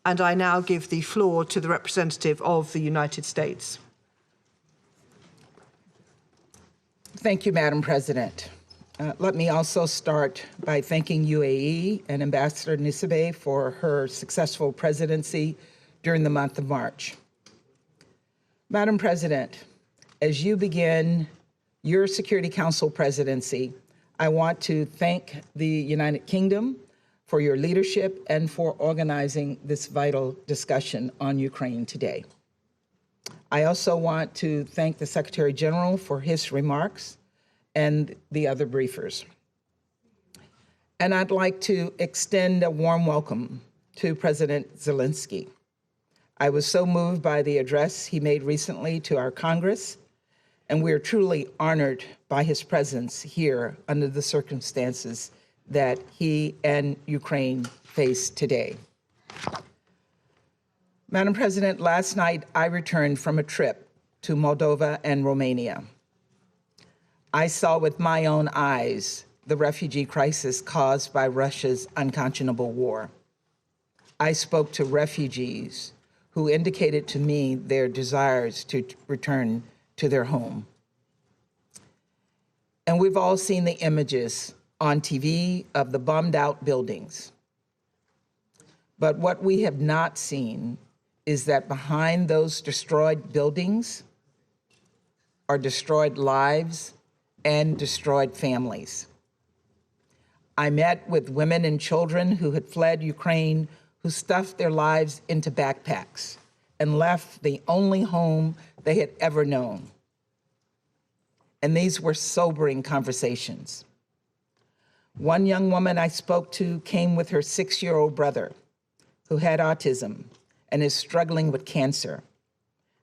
And I now give the floor to the representative of the United States. Thank you, Madam President. Let me also start by thanking UAE and Ambassador Nisibeh for her successful presidency during the month of March. Madam President, as you begin your Security Council presidency, I want to thank the United Kingdom for your leadership and for organizing this vital discussion on Ukraine today. I also want to thank the Secretary General for his remarks and the other briefers. And I'd like to extend a warm welcome to President Zelensky. I was so moved by the address he made recently to our Congress, and we are truly honored by his presence here under the circumstances that he and Ukraine face today. Madam President, last night I returned from a trip to Moldova and Romania. I saw with my own eyes the refugee crisis caused by Russia's unconscionable war. I spoke to refugees who indicated to me their desires to return to their home. And we've all seen the images on TV of the bombed out buildings. But what we have not seen is that behind those destroyed buildings are destroyed lives and destroyed families. I met with women and children who had fled Ukraine, who stuffed their lives into backpacks and left the only home they had ever known. And these were sobering conversations. One young woman I spoke to came with her 6-year-old brother who had autism and is struggling with cancer.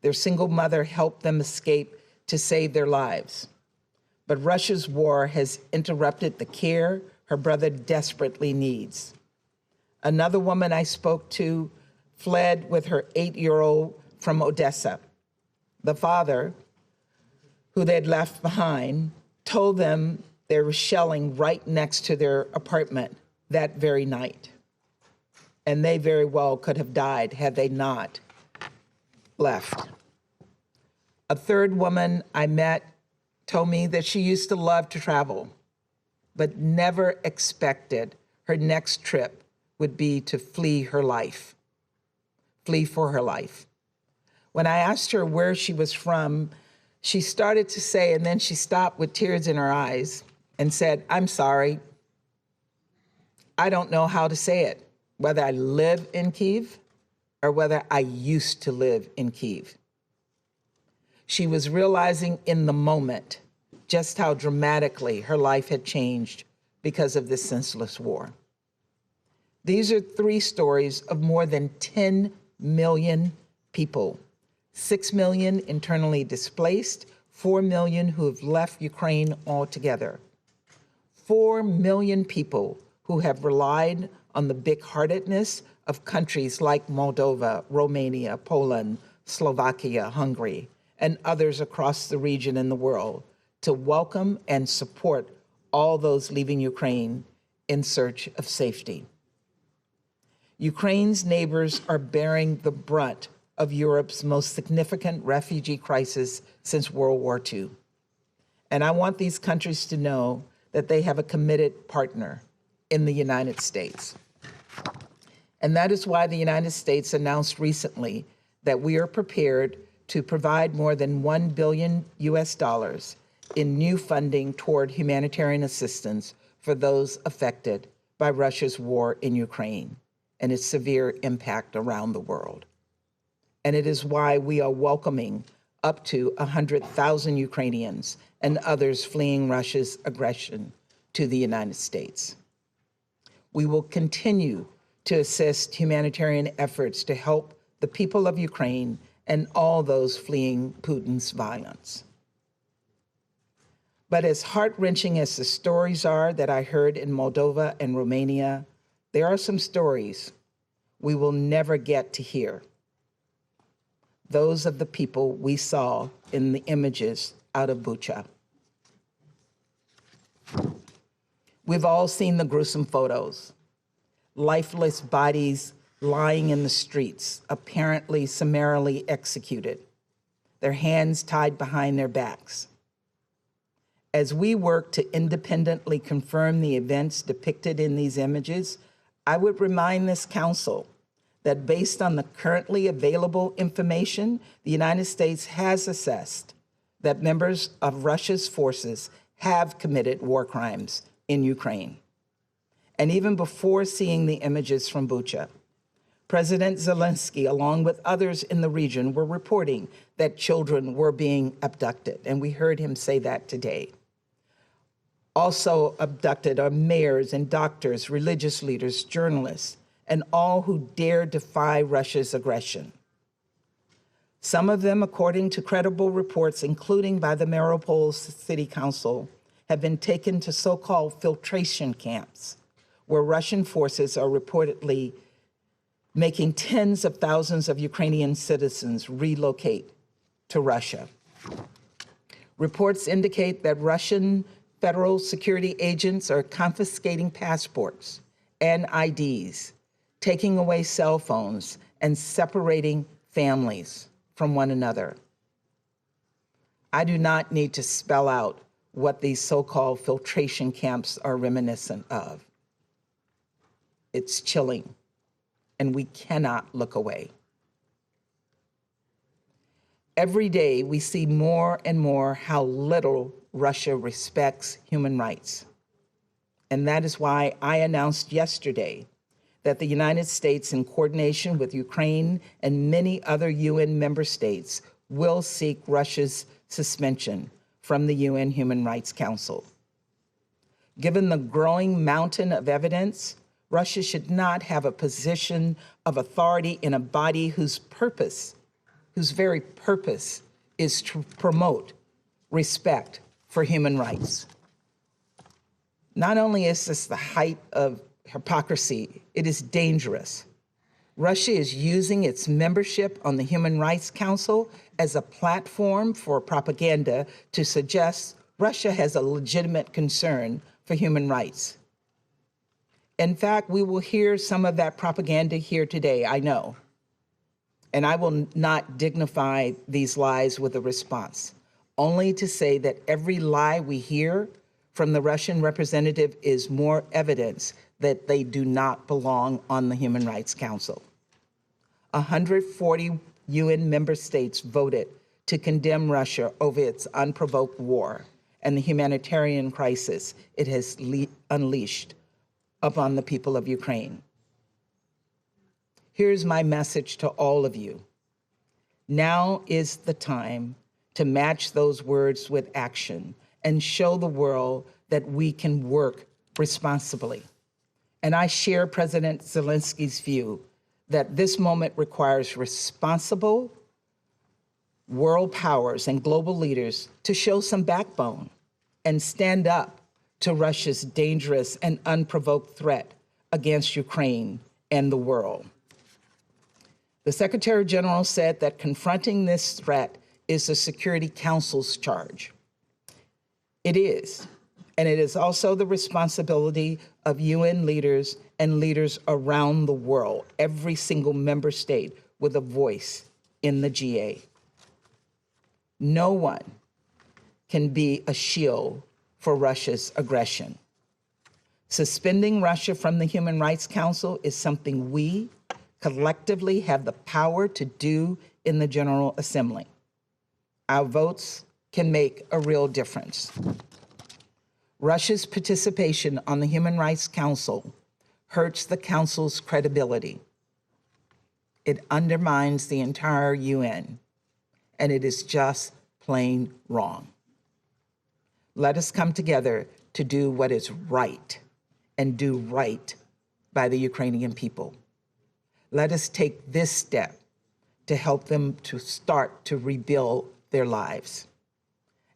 Their single mother helped them escape to save their lives. But Russia's war has interrupted the care her brother desperately needs. Another woman I spoke to fled with her 8-year-old from Odessa. The father, who they'd left behind, told them there was shelling right next to their apartment that very night. And they very well could have died had they not left. A third woman I met told me that she used to love to travel, but never expected her next trip would be to flee for her life. When I asked her where she was from, she started to say, and then she stopped with tears in her eyes and said, "I'm sorry. I don't know how to say it, whether I live in Kyiv or whether I used to live in Kyiv." She was realizing in the moment just how dramatically her life had changed because of this senseless war. These are 3 stories of more than 10 million people, 6 million internally displaced, 4 million who have left Ukraine altogether, 4 million people who have relied on the big-heartedness of countries like Moldova, Romania, Poland, Slovakia, Hungary, and others across the region and the world to welcome and support all those leaving Ukraine in search of safety. Ukraine's neighbors are bearing the brunt of Europe's most significant refugee crisis since World War II. And I want these countries to know that they have a committed partner in the United States. And that is why the United States announced recently that we are prepared to provide more than $1 billion in new funding toward humanitarian assistance for those affected by Russia's war in Ukraine and its severe impact around the world. And it is why we are welcoming up to 100,000 Ukrainians and others fleeing Russia's aggression to the United States. We will continue to assist humanitarian efforts to help the people of Ukraine and all those fleeing Putin's violence. But as heart-wrenching as the stories are that I heard in Moldova and Romania, there are some stories we will never get to hear. Those of the people we saw in the images out of Bucha. We've all seen the gruesome photos, lifeless bodies lying in the streets, apparently summarily executed, their hands tied behind their backs. As we work to independently confirm the events depicted in these images, I would remind this council that based on the currently available information, the United States has assessed that members of Russia's forces have committed war crimes in Ukraine. And even before seeing the images from Bucha, President Zelensky, along with others in the region, were reporting that children were being abducted, and we heard him say that today. Also abducted are mayors and doctors, religious leaders, journalists, and all who dare defy Russia's aggression. Some of them, according to credible reports, including by the Mariupol City Council, have been taken to so-called filtration camps, where Russian forces are reportedly making tens of thousands of Ukrainian citizens relocate to Russia. Reports indicate that Russian federal security agents are confiscating passports and IDs, taking away cell phones, and separating families from one another. I do not need to spell out what these so-called filtration camps are reminiscent of. It's chilling, and we cannot look away. Every day, we see more and more how little Russia respects human rights. And that is why I announced yesterday that the United States, in coordination with Ukraine and many other UN member states, will seek Russia's suspension from the UN Human Rights Council. Given the growing mountain of evidence, Russia should not have a position of authority in a body whose very purpose is to promote respect for human rights. Not only is this the height of hypocrisy, it is dangerous. Russia is using its membership on the Human Rights Council as a platform for propaganda to suggest Russia has a legitimate concern for human rights. In fact, we will hear some of that propaganda here today, I know. And I will not dignify these lies with a response, only to say that every lie we hear from the Russian representative is more evidence that they do not belong on the Human Rights Council. 140 UN member states voted to condemn Russia over its unprovoked war and the humanitarian crisis it has unleashed upon the people of Ukraine. Here's my message to all of you. Now is the time to match those words with action and show the world that we can work responsibly. And I share President Zelensky's view that this moment requires responsible world powers and global leaders to show some backbone and stand up to Russia's dangerous and unprovoked threat against Ukraine and the world. The Secretary General said that confronting this threat is the Security Council's charge. It is, and it is also the responsibility of UN leaders and leaders around the world, every single member state with a voice in the GA. No one can be a shield for Russia's aggression. Suspending Russia from the Human Rights Council is something we collectively have the power to do in the General Assembly. Our votes can make a real difference. Russia's participation on the Human Rights Council hurts the Council's credibility. It undermines the entire UN, and it is just plain wrong. Let us come together to do what is right and do right by the Ukrainian people. Let us take this step to help them to start to rebuild their lives.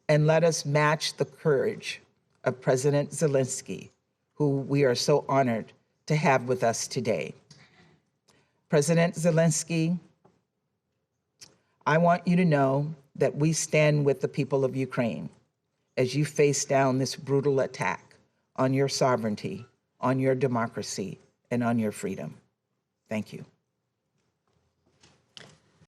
And let us match the courage of President Zelensky, who we are so honored to have with us today. President Zelensky, I want you to know that we stand with the people of Ukraine as you face down this brutal attack on your sovereignty, on your democracy, and on your freedom. Thank you.